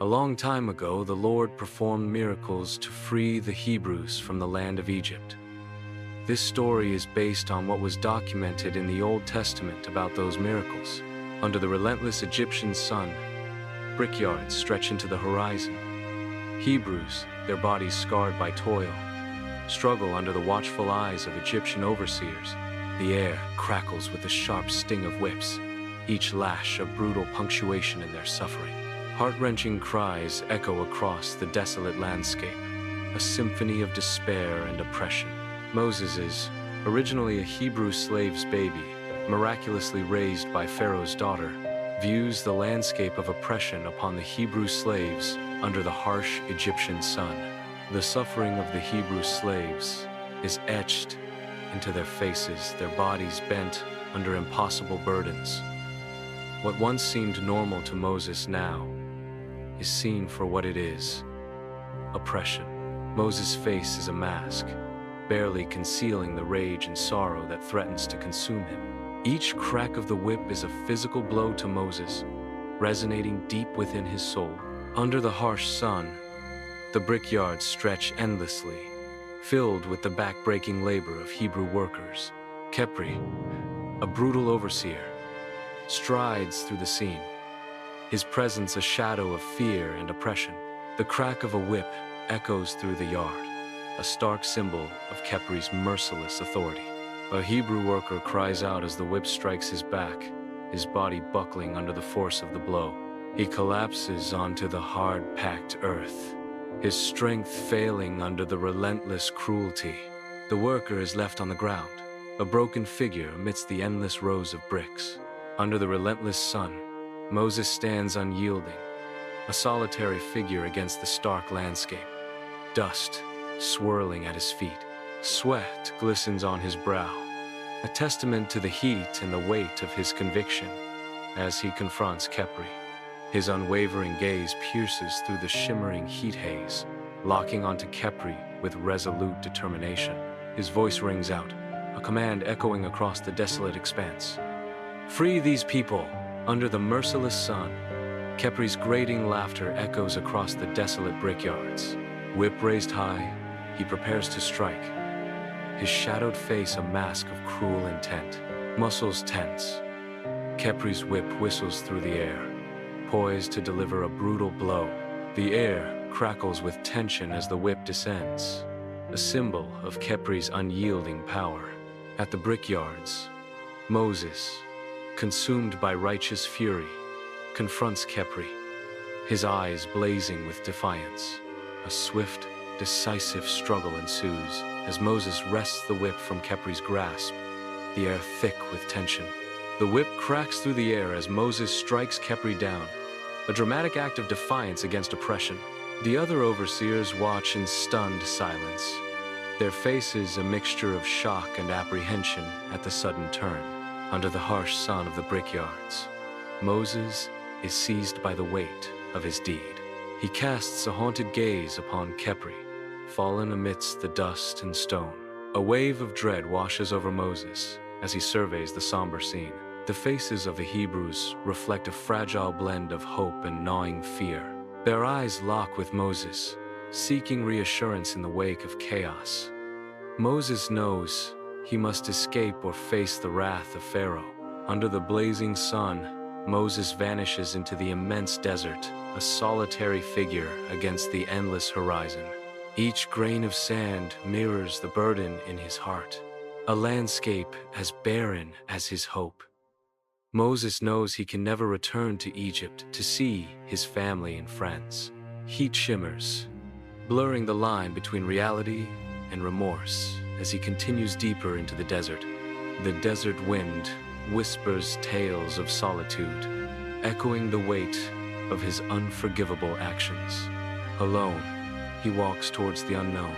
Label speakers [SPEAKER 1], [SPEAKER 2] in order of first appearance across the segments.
[SPEAKER 1] A long time ago, the Lord performed miracles to free the Hebrews from the land of Egypt. This story is based on what was documented in the Old Testament about those miracles. Under the relentless Egyptian sun, brickyards stretch into the horizon. Hebrews, their bodies scarred by toil, struggle under the watchful eyes of Egyptian overseers. The air crackles with the sharp sting of whips, each lash a brutal punctuation in their suffering. Heart-wrenching cries echo across the desolate landscape, a symphony of despair and oppression. Moses is, originally a Hebrew slave's baby, miraculously raised by Pharaoh's daughter, views the landscape of oppression upon the Hebrew slaves under the harsh Egyptian sun. The suffering of the Hebrew slaves is etched into their faces, their bodies bent under impossible burdens. What once seemed normal to Moses now is seen for what it is: oppression. Moses' face is a mask, barely concealing the rage and sorrow that threatens to consume him. Each crack of the whip is a physical blow to Moses, resonating deep within his soul. Under the harsh sun, the brickyards stretch endlessly, filled with the back-breaking labor of Hebrew workers. Khepri, a brutal overseer, strides through the scene, his presence a shadow of fear and oppression. The crack of a whip echoes through the yard, a stark symbol of Khepri's merciless authority. A Hebrew worker cries out as the whip strikes his back, his body buckling under the force of the blow. He collapses onto the hard-packed earth, his strength failing under the relentless cruelty. The worker is left on the ground, a broken figure amidst the endless rows of bricks. Under the relentless sun, Moses stands unyielding, a solitary figure against the stark landscape. Dust swirling at his feet, sweat glistens on his brow, a testament to the heat and the weight of his conviction as he confronts Khepri. His unwavering gaze pierces through the shimmering heat haze, locking onto Khepri with resolute determination. His voice rings out, a command echoing across the desolate expanse. "Free these people!" Under the merciless sun, Khepri's grating laughter echoes across the desolate brickyards. Whip raised high, he prepares to strike, his shadowed face a mask of cruel intent. Muscles tense, Khepri's whip whistles through the air, poised to deliver a brutal blow. The air crackles with tension as the whip descends, a symbol of Khepri's unyielding power. At the brickyards, Moses, consumed by righteous fury, confronts Khepri, his eyes blazing with defiance. A swift, decisive struggle ensues as Moses wrests the whip from Khepri's grasp, the air thick with tension. The whip cracks through the air as Moses strikes Khepri down, a dramatic act of defiance against oppression. The other overseers watch in stunned silence, their faces a mixture of shock and apprehension at the sudden turn. Under the harsh sun of the brickyards, Moses is seized by the weight of his deed. He casts a haunted gaze upon Khepri, fallen amidst the dust and stone. A wave of dread washes over Moses as he surveys the somber scene. The faces of the Hebrews reflect a fragile blend of hope and gnawing fear. Their eyes lock with Moses, seeking reassurance in the wake of chaos. Moses knows he must escape or face the wrath of Pharaoh. Under the blazing sun, Moses vanishes into the immense desert, a solitary figure against the endless horizon. Each grain of sand mirrors the burden in his heart, a landscape as barren as his hope. Moses knows he can never return to Egypt to see his family and friends. Heat shimmers, blurring the line between reality and remorse as he continues deeper into the desert. The desert wind whispers tales of solitude, echoing the weight of his unforgivable actions. Alone, he walks towards the unknown,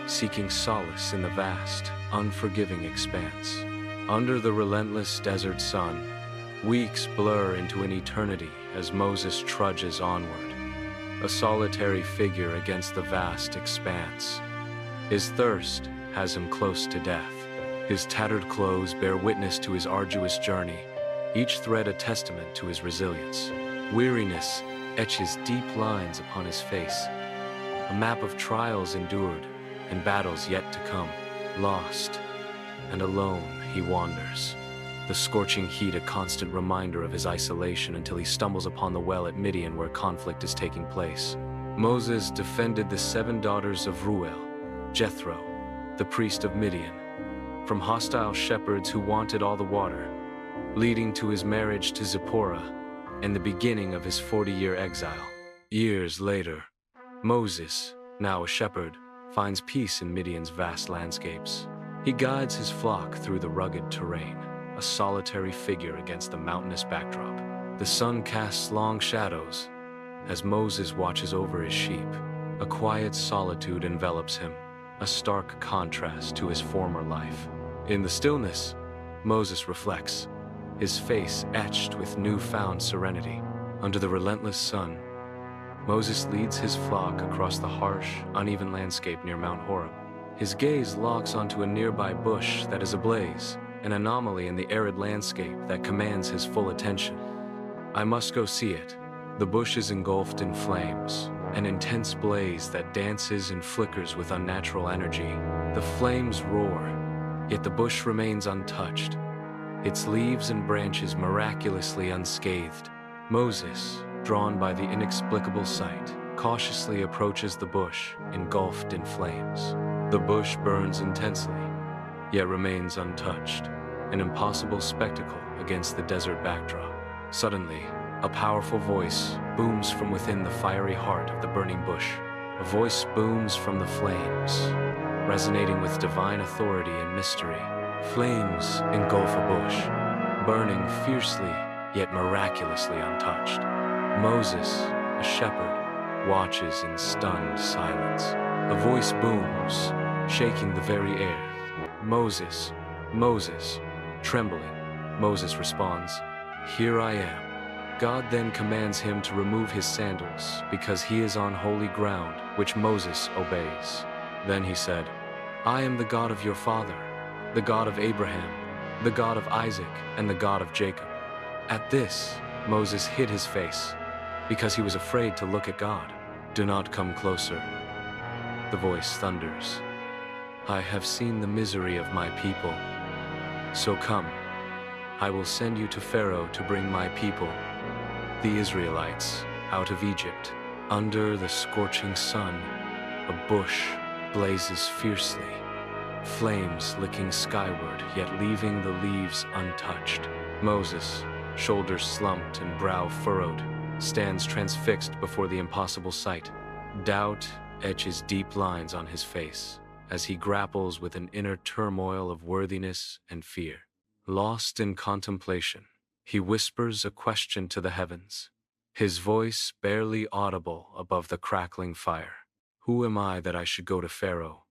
[SPEAKER 1] seeking solace in the vast, unforgiving expanse. Under the relentless desert sun, weeks blur into an eternity as Moses trudges onward, a solitary figure against the vast expanse. His thirst has him close to death. His tattered clothes bear witness to his arduous journey, each thread a testament to his resilience. Weariness etches deep lines upon his face, a map of trials endured and battles yet to come. Lost and alone he wanders, the scorching heat a constant reminder of his isolation until he stumbles upon the well at Midian where conflict is taking place. Moses defended the 7 daughters of Reuel, Jethro, the priest of Midian, from hostile shepherds who wanted all the water, leading to his marriage to Zipporah and the beginning of his 40-year exile. Years later, Moses, now a shepherd, finds peace in Midian's vast landscapes. He guides his flock through the rugged terrain, a solitary figure against the mountainous backdrop. The sun casts long shadows as Moses watches over his sheep. A quiet solitude envelops him, a stark contrast to his former life. In the stillness, Moses reflects, his face etched with newfound serenity. Under the relentless sun, Moses leads his flock across the harsh, uneven landscape near Mount Horeb. His gaze locks onto a nearby bush that is ablaze, an anomaly in the arid landscape that commands his full attention. I must go see it. The bush is engulfed in flames, an intense blaze that dances and flickers with unnatural energy. The flames roar, yet the bush remains untouched, its leaves and branches miraculously unscathed. Moses, drawn by the inexplicable sight, cautiously approaches the bush, engulfed in flames. The bush burns intensely, yet remains untouched, an impossible spectacle against the desert backdrop. Suddenly, a powerful voice booms from within the fiery heart of the burning bush. A voice booms from the flames, resonating with divine authority and mystery. Flames engulf a bush, burning fiercely yet miraculously untouched. Moses, a shepherd, watches in stunned silence. A voice booms, shaking the very air. Moses, Moses, trembling, Moses responds, "Here I am." God then commands him to remove his sandals because he is on holy ground, which Moses obeys. Then he said, "I am the God of your father, the God of Abraham, the God of Isaac, and the God of Jacob." At this, Moses hid his face because he was afraid to look at God. "Do not come closer," the voice thunders. "I have seen the misery of my people. So come, I will send you to Pharaoh to bring my people, the Israelites, out of Egypt." Under the scorching sun, a bush blazes fiercely, flames licking skyward yet leaving the leaves untouched. Moses, shoulders slumped and brow furrowed, stands transfixed before the impossible sight. Doubt etches deep lines on his face as he grapples with an inner turmoil of worthiness and fear. Lost in contemplation, he whispers a question to the heavens, his voice barely audible above the crackling fire. "Who am I that I should go to Pharaoh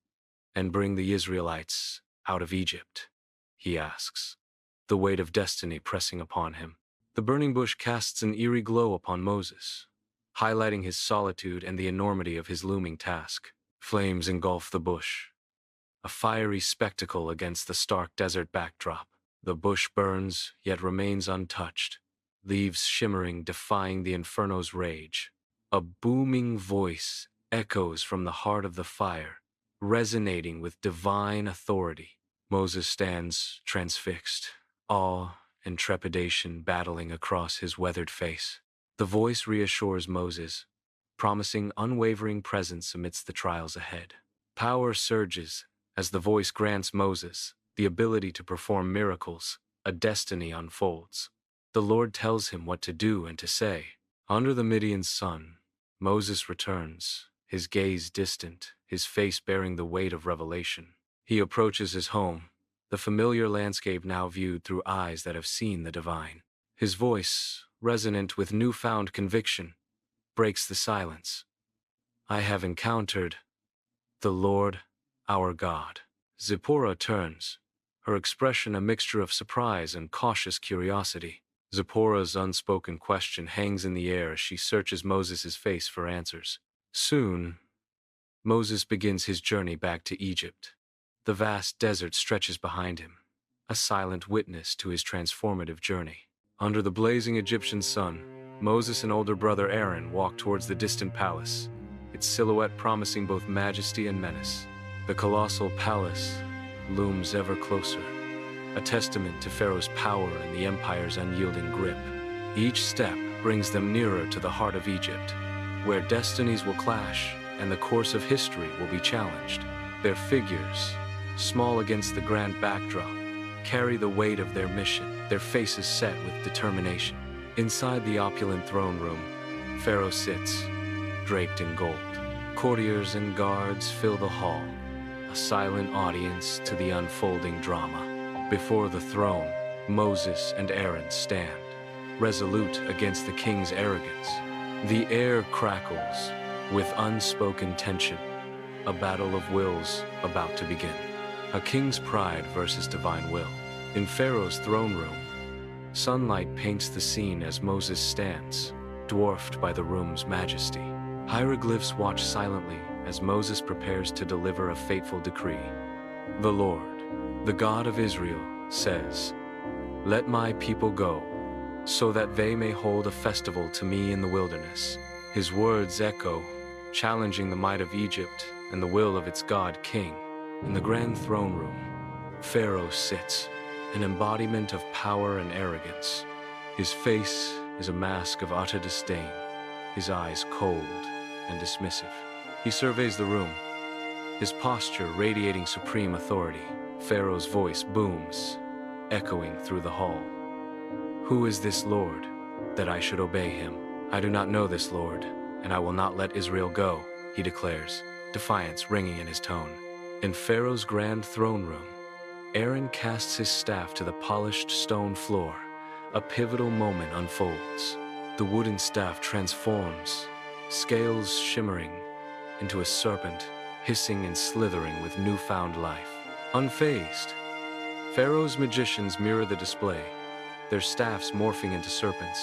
[SPEAKER 1] and bring the Israelites out of Egypt?" he asks, the weight of destiny pressing upon him. The burning bush casts an eerie glow upon Moses, highlighting his solitude and the enormity of his looming task. Flames engulf the bush, a fiery spectacle against the stark desert backdrop. The bush burns, yet remains untouched, leaves shimmering, defying the inferno's rage. A booming voice echoes from the heart of the fire, resonating with divine authority. Moses stands transfixed, awe and trepidation battling across his weathered face. The voice reassures Moses, promising unwavering presence amidst the trials ahead. Power surges as the voice grants Moses the ability to perform miracles. A destiny unfolds. The Lord tells him what to do and to say. Under the Midian sun, Moses returns, his gaze distant, his face bearing the weight of revelation. He approaches his home, the familiar landscape now viewed through eyes that have seen the divine. His voice, resonant with newfound conviction, breaks the silence. "I have encountered the Lord, our God." Zipporah turns, her expression a mixture of surprise and cautious curiosity. Zipporah's unspoken question hangs in the air as she searches Moses' face for answers. Soon, Moses begins his journey back to Egypt. The vast desert stretches behind him, a silent witness to his transformative journey. Under the blazing Egyptian sun, Moses and older brother Aaron walk towards the distant palace, its silhouette promising both majesty and menace. The colossal palace looms ever closer, a testament to Pharaoh's power and the empire's unyielding grip. Each step brings them nearer to the heart of Egypt, where destinies will clash and the course of history will be challenged. Their figures, small against the grand backdrop, carry the weight of their mission, their faces set with determination. Inside the opulent throne room, Pharaoh sits, draped in gold. Courtiers and guards fill the hall, a silent audience to the unfolding drama. Before the throne, Moses and Aaron stand, resolute against the king's arrogance. The air crackles with unspoken tension, a battle of wills about to begin. A king's pride versus divine will. In Pharaoh's throne room, sunlight paints the scene as Moses stands, dwarfed by the room's majesty. Hieroglyphs watch silently as Moses prepares to deliver a fateful decree. The Lord, the God of Israel, says, "Let my people go, so that they may hold a festival to me in the wilderness." His words echo, challenging the might of Egypt and the will of its God King. In the grand throne room, Pharaoh sits, an embodiment of power and arrogance. His face is a mask of utter disdain, his eyes cold and dismissive. He surveys the room, his posture radiating supreme authority. Pharaoh's voice booms, echoing through the hall. "Who is this Lord, that I should obey him? I do not know this Lord, and I will not let Israel go," he declares, defiance ringing in his tone. In Pharaoh's grand throne room, Aaron casts his staff to the polished stone floor. A pivotal moment unfolds. The wooden staff transforms, scales shimmering, into a serpent, hissing and slithering with newfound life. Unfazed, Pharaoh's magicians mirror the display, their staffs morphing into serpents.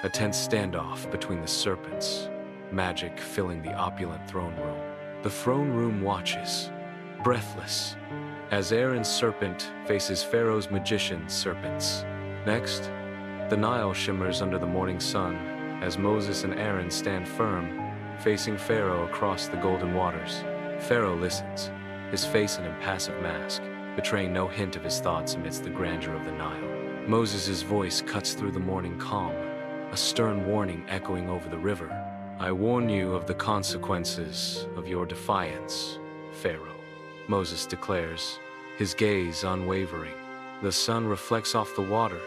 [SPEAKER 1] A tense standoff between the serpents, magic filling the opulent throne room. The throne room watches, breathless, as Aaron's serpent faces Pharaoh's magician's serpents. Next, the Nile shimmers under the morning sun as Moses and Aaron stand firm, facing Pharaoh across the golden waters. Pharaoh listens, his face an impassive mask, betraying no hint of his thoughts amidst the grandeur of the Nile. Moses' voice cuts through the morning calm, a stern warning echoing over the river. "I warn you of the consequences of your defiance, Pharaoh," Moses declares, his gaze unwavering. The sun reflects off the water,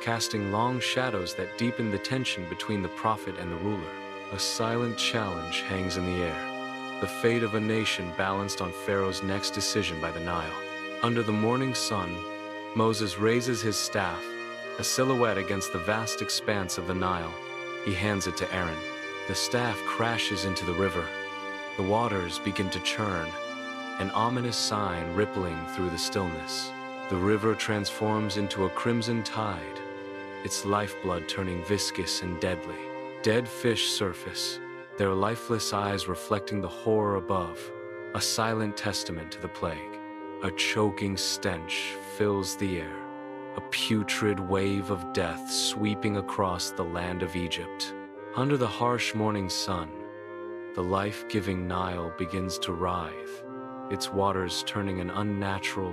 [SPEAKER 1] casting long shadows that deepen the tension between the prophet and the ruler. A silent challenge hangs in the air, the fate of a nation balanced on Pharaoh's next decision by the Nile. Under the morning sun, Moses raises his staff, a silhouette against the vast expanse of the Nile. He hands it to Aaron. The staff crashes into the river. The waters begin to churn, an ominous sign rippling through the stillness. The river transforms into a crimson tide, its lifeblood turning viscous and deadly. Dead fish surface, their lifeless eyes reflecting the horror above, a silent testament to the plague. A choking stench fills the air, a putrid wave of death sweeping across the land of Egypt. Under the harsh morning sun, the life-giving Nile begins to writhe, its waters turning an unnatural,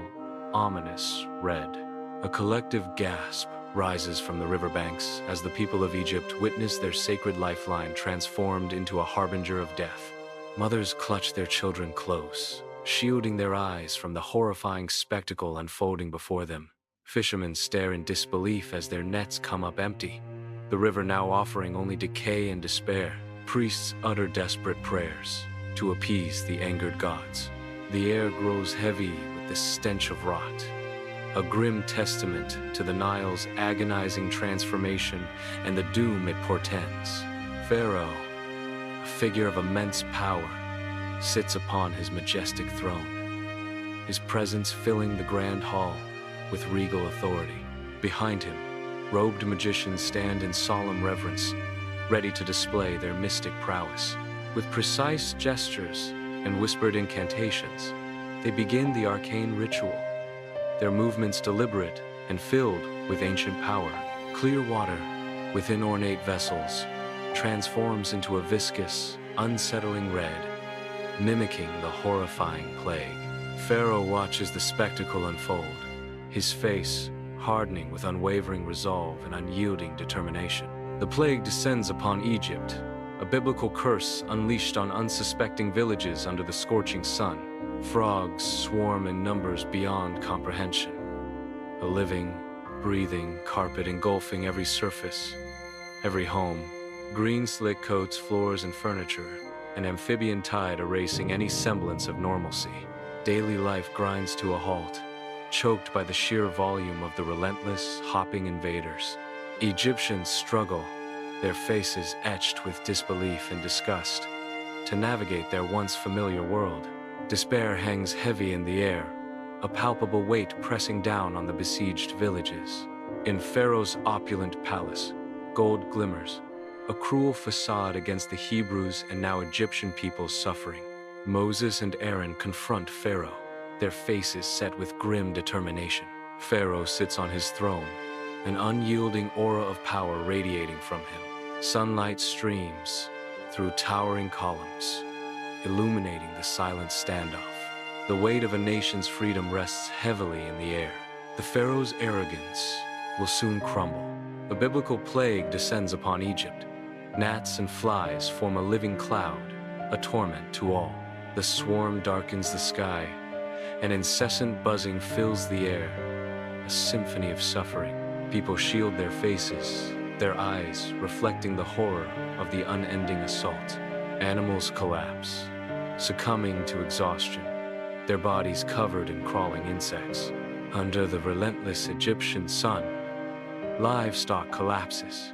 [SPEAKER 1] ominous red. A collective gasp rises from the riverbanks as the people of Egypt witness their sacred lifeline transformed into a harbinger of death. Mothers clutch their children close, shielding their eyes from the horrifying spectacle unfolding before them. Fishermen stare in disbelief as their nets come up empty, the river now offering only decay and despair. Priests utter desperate prayers to appease the angered gods. The air grows heavy with the stench of rot, a grim testament to the Nile's agonizing transformation and the doom it portends. Pharaoh, a figure of immense power, sits upon his majestic throne, his presence filling the grand hall with regal authority. Behind him, robed magicians stand in solemn reverence, ready to display their mystic prowess. With precise gestures and whispered incantations, they begin the arcane ritual, their movements deliberate and filled with ancient power. Clear water, within ornate vessels, transforms into a viscous, unsettling red, mimicking the horrifying plague. Pharaoh watches the spectacle unfold, his face hardening with unwavering resolve and unyielding determination. The plague descends upon Egypt, a biblical curse unleashed on unsuspecting villages under the scorching sun. Frogs swarm in numbers beyond comprehension, a living, breathing carpet engulfing every surface, every home. Green slick coats, floors, and furniture, an amphibian tide erasing any semblance of normalcy. Daily life grinds to a halt, choked by the sheer volume of the relentless, hopping invaders. Egyptians struggle, their faces etched with disbelief and disgust, to navigate their once familiar world. Despair hangs heavy in the air, a palpable weight pressing down on the besieged villages. In Pharaoh's opulent palace, gold glimmers, a cruel facade against the Hebrews and now Egyptian people's suffering. Moses and Aaron confront Pharaoh, their faces set with grim determination. Pharaoh sits on his throne, an unyielding aura of power radiating from him. Sunlight streams through towering columns, illuminating the silent standoff. The weight of a nation's freedom rests heavily in the air. The Pharaoh's arrogance will soon crumble. A biblical plague descends upon Egypt. Gnats and flies form a living cloud, a torment to all. The swarm darkens the sky. An incessant buzzing fills the air, a symphony of suffering. People shield their faces, their eyes reflecting the horror of the unending assault. Animals collapse, succumbing to exhaustion, their bodies covered in crawling insects. Under the relentless Egyptian sun, livestock collapses,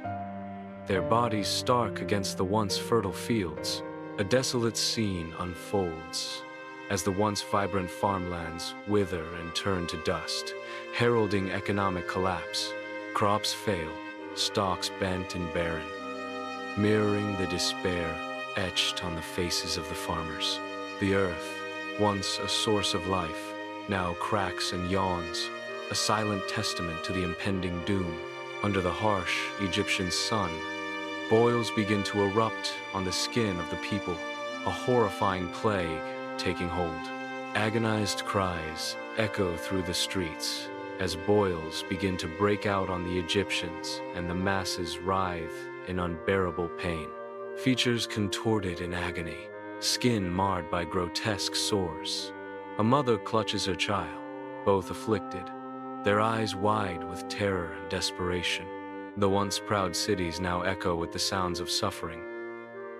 [SPEAKER 1] their bodies stark against the once fertile fields. A desolate scene unfolds as the once vibrant farmlands wither and turn to dust, heralding economic collapse. Crops fail, stalks bent and barren, mirroring the despair etched on the faces of the farmers. The earth, once a source of life, now cracks and yawns, a silent testament to the impending doom. Under the harsh Egyptian sun, boils begin to erupt on the skin of the people, a horrifying plague taking hold. Agonized cries echo through the streets as boils begin to break out on the Egyptians and the masses writhe in unbearable pain. Features contorted in agony, skin marred by grotesque sores. A mother clutches her child, both afflicted, their eyes wide with terror and desperation. The once proud cities now echo with the sounds of suffering,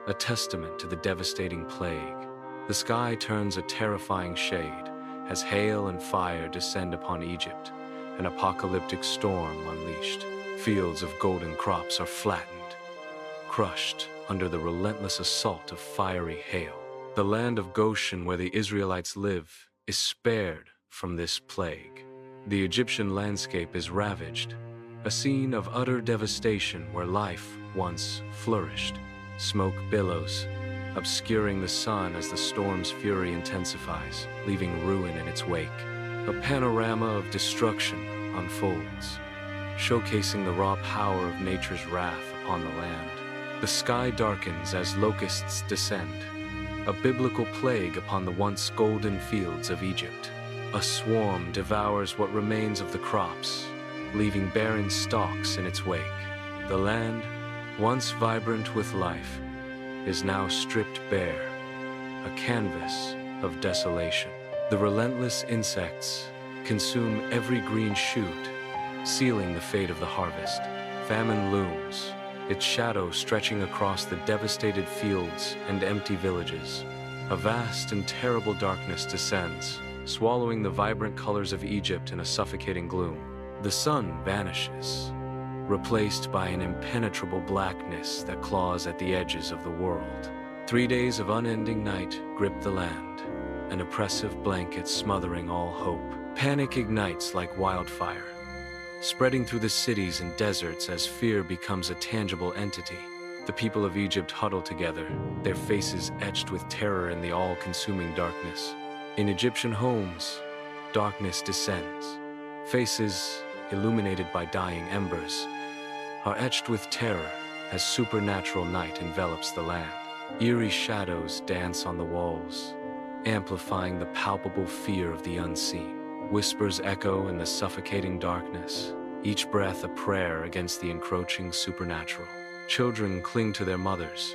[SPEAKER 1] a testament to the devastating plague. The sky turns a terrifying shade as hail and fire descend upon Egypt, an apocalyptic storm unleashed. Fields of golden crops are flattened, crushed under the relentless assault of fiery hail. The land of Goshen, where the Israelites live, is spared from this plague. The Egyptian landscape is ravaged, a scene of utter devastation where life once flourished. Smoke billows, obscuring the sun as the storm's fury intensifies, leaving ruin in its wake. A panorama of destruction unfolds, showcasing the raw power of nature's wrath upon the land. The sky darkens as locusts descend, a biblical plague upon the once golden fields of Egypt. A swarm devours what remains of the crops, leaving barren stalks in its wake. The land, once vibrant with life, is now stripped bare, a canvas of desolation. The relentless insects consume every green shoot, sealing the fate of the harvest. Famine looms, its shadow stretching across the devastated fields and empty villages. A vast and terrible darkness descends, swallowing the vibrant colors of Egypt in a suffocating gloom. The sun vanishes, replaced by an impenetrable blackness that claws at the edges of the world. 3 days of unending night grip the land, an oppressive blanket smothering all hope. Panic ignites like wildfire, spreading through the cities and deserts as fear becomes a tangible entity. The people of Egypt huddle together, their faces etched with terror in the all-consuming darkness. In Egyptian homes, darkness descends, faces illuminated by dying embers, are etched with terror as supernatural night envelops the land. Eerie shadows dance on the walls, amplifying the palpable fear of the unseen. Whispers echo in the suffocating darkness, each breath a prayer against the encroaching supernatural. Children cling to their mothers,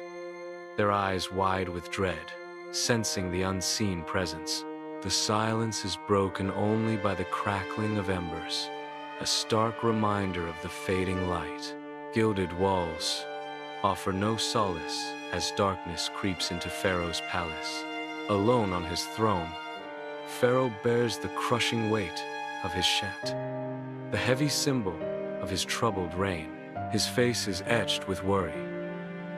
[SPEAKER 1] their eyes wide with dread, sensing the unseen presence. The silence is broken only by the crackling of embers, a stark reminder of the fading light. Gilded walls offer no solace as darkness creeps into Pharaoh's palace. Alone on his throne, Pharaoh bears the crushing weight of his shet, the heavy symbol of his troubled reign. His face is etched with worry,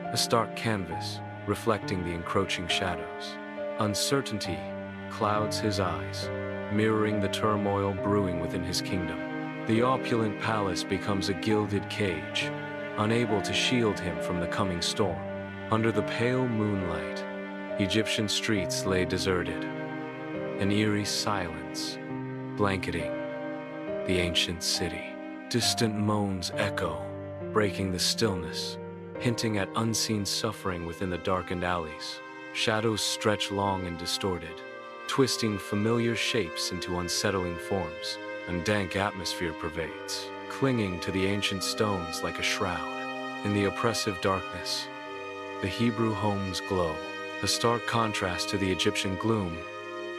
[SPEAKER 1] a stark canvas reflecting the encroaching shadows. Uncertainty clouds his eyes, mirroring the turmoil brewing within his kingdom. The opulent palace becomes a gilded cage, unable to shield him from the coming storm. Under the pale moonlight, Egyptian streets lay deserted, an eerie silence blanketing the ancient city. Distant moans echo, breaking the stillness, hinting at unseen suffering within the darkened alleys. Shadows stretch long and distorted, twisting familiar shapes into unsettling forms. And dank atmosphere pervades, clinging to the ancient stones like a shroud. In the oppressive darkness, the Hebrew homes glow. A stark contrast to the Egyptian gloom,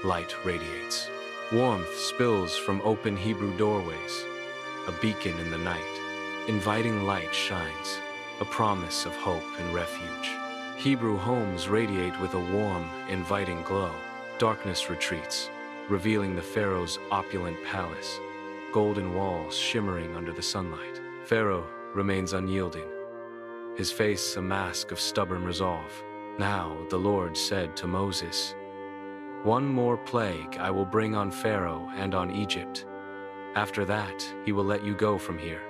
[SPEAKER 1] light radiates. Warmth spills from open Hebrew doorways, a beacon in the night. Inviting light shines, a promise of hope and refuge. Hebrew homes radiate with a warm, inviting glow. Darkness retreats, revealing the Pharaoh's opulent palace, golden walls shimmering under the sunlight. Pharaoh remains unyielding, his face a mask of stubborn resolve. Now the Lord said to Moses, "One more plague I will bring on Pharaoh and on Egypt. After that, he will let you go from here.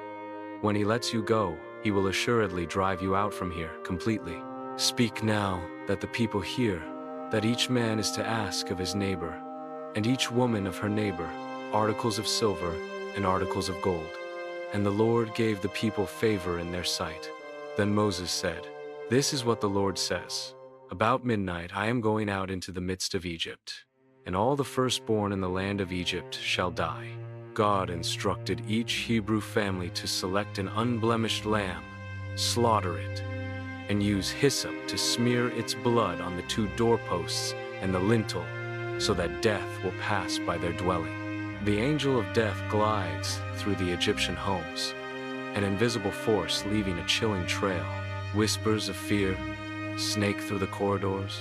[SPEAKER 1] When he lets you go, he will assuredly drive you out from here completely. Speak now that the people hear, that each man is to ask of his neighbor, and each woman of her neighbor, articles of silver and articles of gold." And the Lord gave the people favor in their sight. Then Moses said, "This is what the Lord says. About midnight I am going out into the midst of Egypt, and all the firstborn in the land of Egypt shall die." God instructed each Hebrew family to select an unblemished lamb, slaughter it, and use hyssop to smear its blood on the two doorposts and the lintel, so that death will pass by their dwelling. The angel of death glides through the Egyptian homes, an invisible force leaving a chilling trail. Whispers of fear snake through the corridors,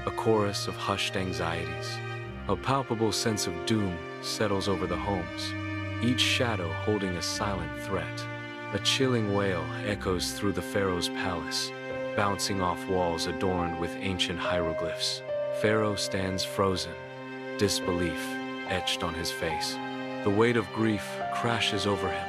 [SPEAKER 1] a chorus of hushed anxieties. A palpable sense of doom settles over the homes, each shadow holding a silent threat. A chilling wail echoes through the Pharaoh's palace, bouncing off walls adorned with ancient hieroglyphs. Pharaoh stands frozen, disbelief etched on his face. The weight of grief crashes over him,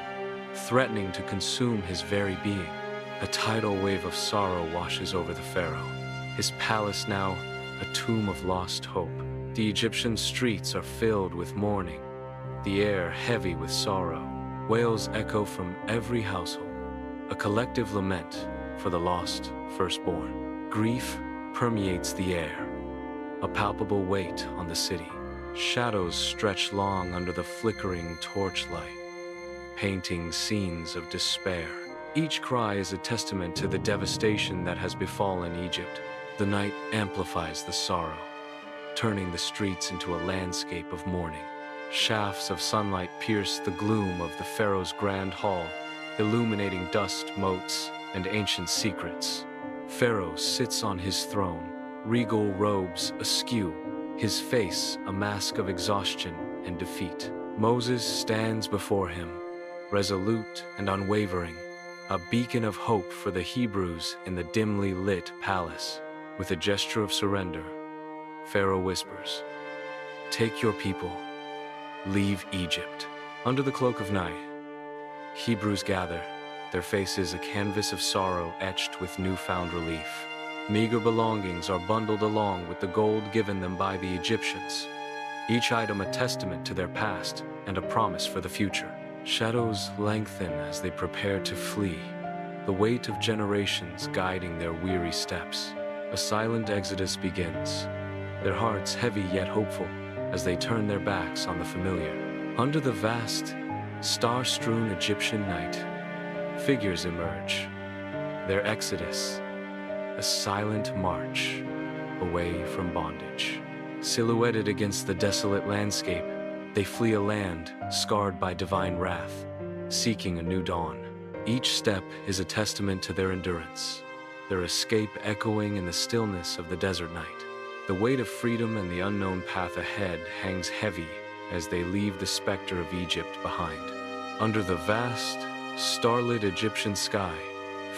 [SPEAKER 1] threatening to consume his very being. A tidal wave of sorrow washes over the Pharaoh, his palace now a tomb of lost hope. The Egyptian streets are filled with mourning, the air heavy with sorrow. Wails echo from every household, a collective lament for the lost firstborn. Grief permeates the air, a palpable weight on the city. Shadows stretch long under the flickering torchlight, painting scenes of despair. Each cry is a testament to the devastation that has befallen Egypt. The night amplifies the sorrow, turning the streets into a landscape of mourning. Shafts of sunlight pierce the gloom of the Pharaoh's grand hall, illuminating dust motes and ancient secrets. Pharaoh sits on his throne, regal robes askew, his face a mask of exhaustion and defeat. Moses stands before him, resolute and unwavering, a beacon of hope for the Hebrews in the dimly lit palace. With a gesture of surrender, Pharaoh whispers, "Take your people, leave Egypt." Under the cloak of night, Hebrews gather, their faces a canvas of sorrow etched with newfound relief. Meager belongings are bundled along with the gold given them by the Egyptians, each item a testament to their past and a promise for the future. Shadows lengthen as they prepare to flee, the weight of generations guiding their weary steps. A silent exodus begins, their hearts heavy yet hopeful as they turn their backs on the familiar. Under the vast, star-strewn Egyptian night, figures emerge, their exodus, a silent march away from bondage. Silhouetted against the desolate landscape, they flee a land scarred by divine wrath, seeking a new dawn. Each step is a testament to their endurance, their escape echoing in the stillness of the desert night. The weight of freedom and the unknown path ahead hangs heavy as they leave the specter of Egypt behind. Under the vast, starlit Egyptian sky,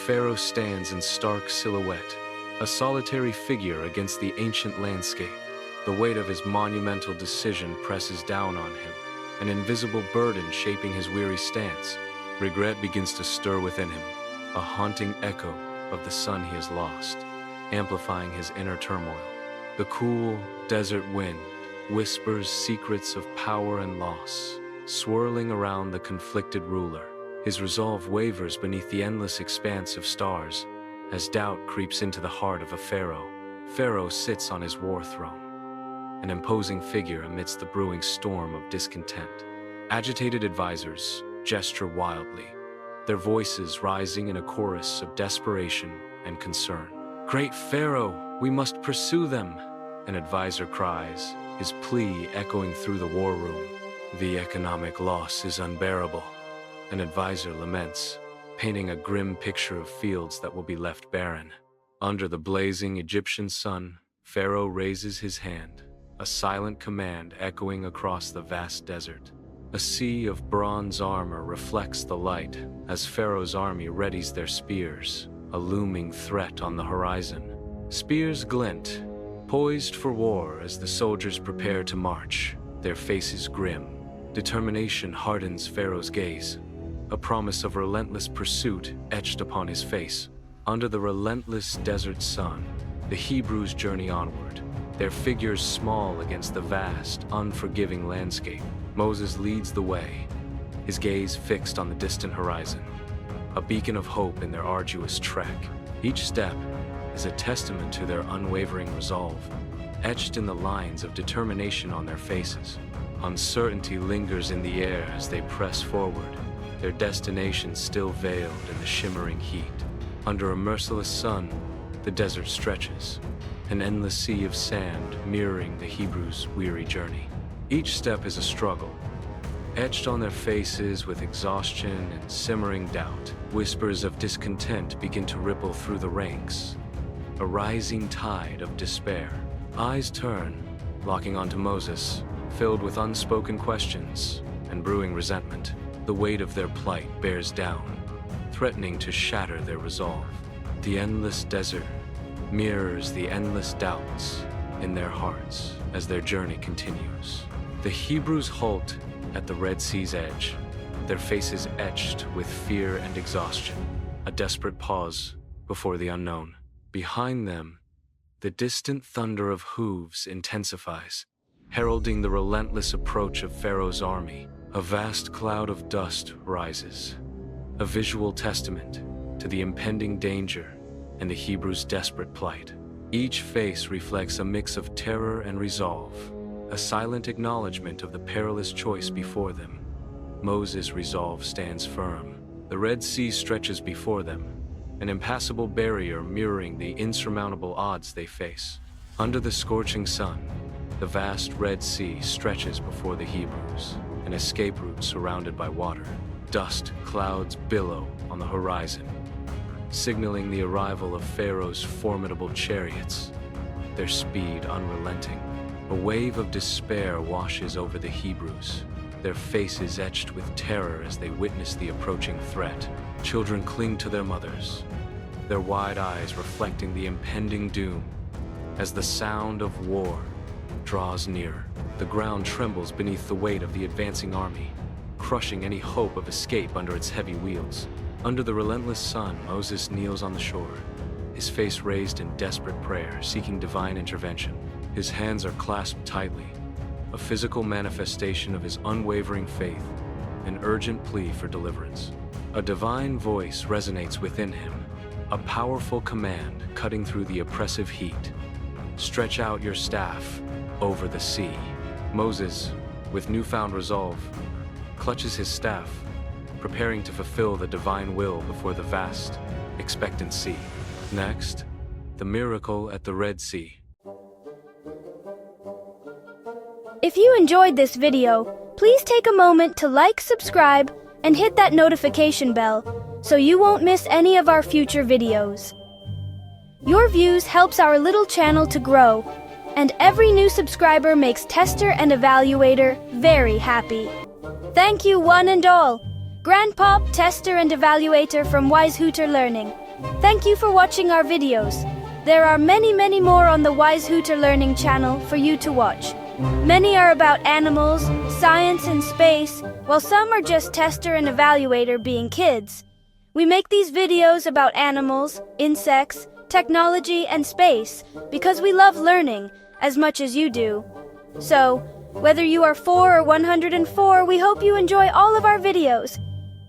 [SPEAKER 1] Pharaoh stands in stark silhouette, a solitary figure against the ancient landscape. The weight of his monumental decision presses down on him, an invisible burden shaping his weary stance. Regret begins to stir within him, a haunting echo of the son he has lost, amplifying his inner turmoil. The cool, desert wind whispers secrets of power and loss, swirling around the conflicted ruler. His resolve wavers beneath the endless expanse of stars as doubt creeps into the heart of a pharaoh. Pharaoh sits on his war throne, an imposing figure amidst the brewing storm of discontent. Agitated advisors gesture wildly, their voices rising in a chorus of desperation and concern. "Great Pharaoh, we must pursue them," an advisor cries, his plea echoing through the war room. "The economic loss is unbearable," an advisor laments, painting a grim picture of fields that will be left barren. Under the blazing Egyptian sun, Pharaoh raises his hand, a silent command echoing across the vast desert. A sea of bronze armor reflects the light as Pharaoh's army readies their spears, a looming threat on the horizon. Spears glint, poised for war as the soldiers prepare to march, their faces grim. Determination hardens Pharaoh's gaze, a promise of relentless pursuit etched upon his face. Under the relentless desert sun, the Hebrews journey onward, their figures small against the vast, unforgiving landscape. Moses leads the way, his gaze fixed on the distant horizon, a beacon of hope in their arduous trek. Each step is a testament to their unwavering resolve, etched in the lines of determination on their faces. Uncertainty lingers in the air as they press forward, their destination still veiled in the shimmering heat. Under a merciless sun, the desert stretches, an endless sea of sand mirroring the Hebrews' weary journey. Each step is a struggle, etched on their faces with exhaustion and simmering doubt. Whispers of discontent begin to ripple through the ranks, a rising tide of despair. Eyes turn, locking onto Moses, filled with unspoken questions and brewing resentment. The weight of their plight bears down, threatening to shatter their resolve. The endless desert mirrors the endless doubts in their hearts as their journey continues. The Hebrews halt at the Red Sea's edge, their faces etched with fear and exhaustion, a desperate pause before the unknown. Behind them, the distant thunder of hooves intensifies, heralding the relentless approach of Pharaoh's army. A vast cloud of dust rises, a visual testament to the impending danger and the Hebrews' desperate plight. Each face reflects a mix of terror and resolve, a silent acknowledgement of the perilous choice before them. Moses' resolve stands firm. The Red Sea stretches before them, an impassable barrier mirroring the insurmountable odds they face. Under the scorching sun, the vast Red Sea stretches before the Hebrews, an escape route surrounded by water. Dust clouds billow on the horizon, signaling the arrival of Pharaoh's formidable chariots, their speed unrelenting. A wave of despair washes over the Hebrews, their faces etched with terror as they witness the approaching threat. Children cling to their mothers, their wide eyes reflecting the impending doom. As the sound of war draws near, the ground trembles beneath the weight of the advancing army, crushing any hope of escape under its heavy wheels. Under the relentless sun, Moses kneels on the shore, his face raised in desperate prayer, seeking divine intervention. His hands are clasped tightly, a physical manifestation of his unwavering faith, an urgent plea for deliverance. A divine voice resonates within him, a powerful command cutting through the oppressive heat. Stretch out your staff over the sea. Moses, with newfound resolve, clutches his staff, preparing to fulfill the divine will before the vast, expectant sea. Next, the miracle at the Red Sea.
[SPEAKER 2] If you enjoyed this video, please take a moment to like, subscribe, and hit that notification bell so you won't miss any of our future videos. Your views helps our little channel to grow, and every new subscriber makes Tester and Evaluator very happy. Thank you one and all. Grandpop, Tester and Evaluator from Wisehooter Learning. Thank you for watching our videos. There are many more on the Wisehooter Learning channel for you to watch. Many are about animals, science and space, while some are just Tester and Evaluator being kids. We make these videos about animals, insects, technology and space because we love learning as much as you do. So, whether you are 4 or 104, we hope you enjoy all of our videos.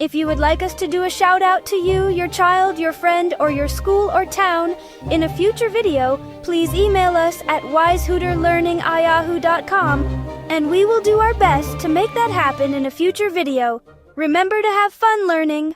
[SPEAKER 2] If you would like us to do a shout out to you, your child, your friend, or your school or town in a future video, please email us at wisehooterlearning@yahoo.com, and we will do our best to make that happen in a future video. Remember to have fun learning.